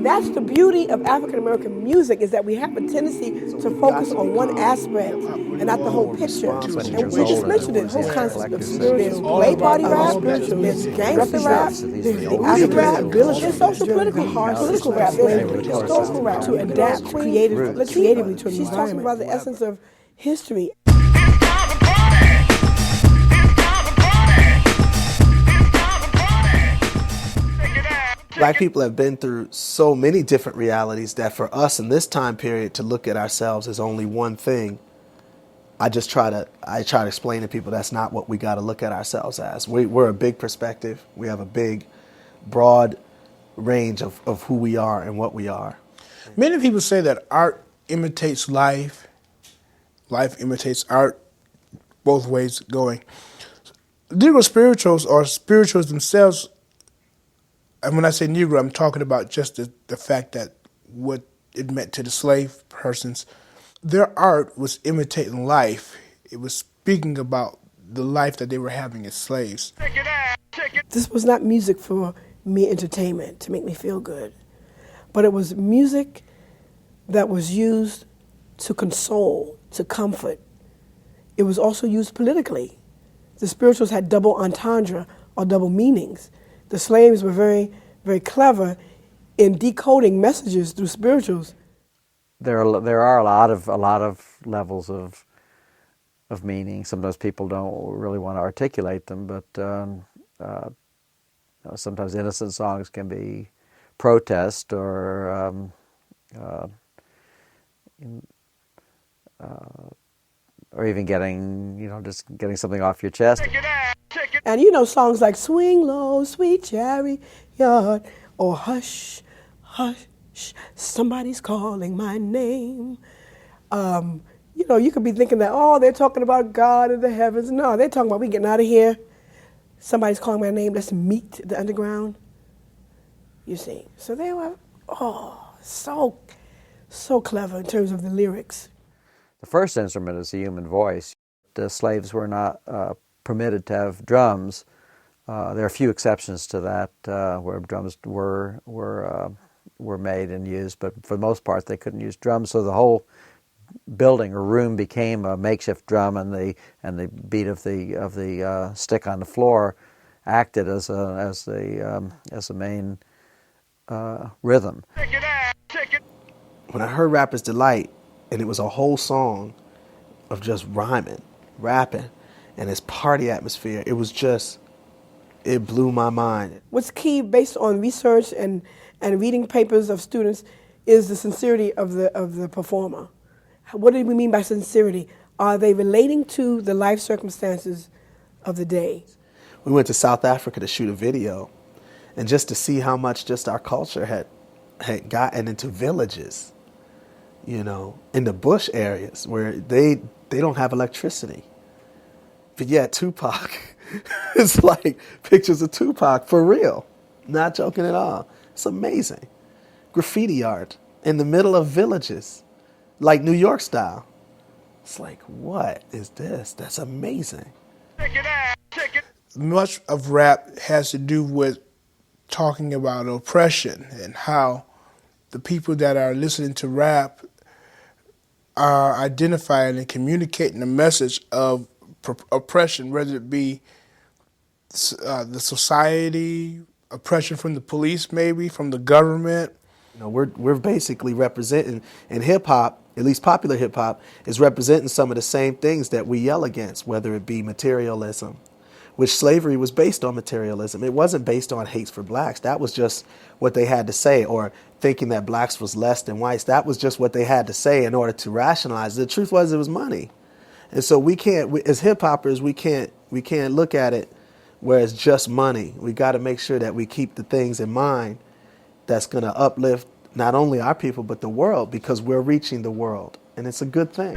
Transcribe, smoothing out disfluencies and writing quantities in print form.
And that's the beauty of African-American music, is that we have a tendency to focus on one aspect and not the whole picture. And we just mentioned it, whole concept of spiritual. Play party rap, there's gangster rap, there's the African rap, there's social political rap, there's historical rap, to adapt creatively to an environment. She's talking about the essence of history. Black people have been through so many different realities that for us in this time period to look at ourselves as only one thing, I try to explain to people that's not what we got to look at ourselves as. We're a big perspective. We have a big, broad range of who we are and what we are. Many people say that art imitates life, life imitates art, both ways going. Negro spirituals or spirituals themselves, and when I say Negro, I'm talking about just the fact that what it meant to the slave persons. Their art was imitating life. It was speaking about the life that they were having as slaves. This was not music for mere entertainment, to make me feel good, but it was music that was used to console, to comfort. It was also used politically. The spirituals had double entendre or double meanings. The slaves were very, very clever in decoding messages through spirituals. There are a lot of levels of meaning. Sometimes people don't really want to articulate them, but sometimes innocent songs can be protest or even just getting something off your chest. And songs like "Swing Low, Sweet Chariot," or "Hush, Hush, Somebody's Calling My Name." You could be thinking that, they're talking about God in the heavens. No, they're talking about we getting out of here. Somebody's calling my name. Let's meet the underground. You see, so they were so clever in terms of the lyrics. The first instrument is the human voice. The slaves were not permitted to have drums. There are a few exceptions to that where drums were made and used, but for the most part they couldn't use drums. So the whole building or room became a makeshift drum, and the beat of the stick on the floor acted as the main rhythm. When I heard Rapper's Delight, and it was a whole song of just rhyming, rapping, and this party atmosphere, it blew my mind. What's key, based on research and reading papers of students, is the sincerity of the performer. What do we mean by sincerity? Are they relating to the life circumstances of the day? We went to South Africa to shoot a video, and just to see how much just our culture had gotten into villages, in the bush areas where they don't have electricity. But yet Tupac, it's like pictures of Tupac for real. Not joking at all. It's amazing. Graffiti art in the middle of villages, like New York style. It's like, what is this? That's amazing. Much of rap has to do with talking about oppression and how the people that are listening to rap are identifying and communicating a message of oppression, whether it be the society, oppression from the police, maybe from the government. We're basically representing, in hip hop, at least popular hip hop, is representing some of the same things that we yell against, whether it be materialism, which slavery was based on materialism. It wasn't based on hate for blacks. That was just what they had to say, or thinking that blacks was less than whites. That was just what they had to say in order to rationalize. The truth was, it was money. And so as hip hoppers, we can't look at it where it's just money. We got to make sure that we keep the things in mind that's going to uplift not only our people, but the world, because we're reaching the world. And it's a good thing.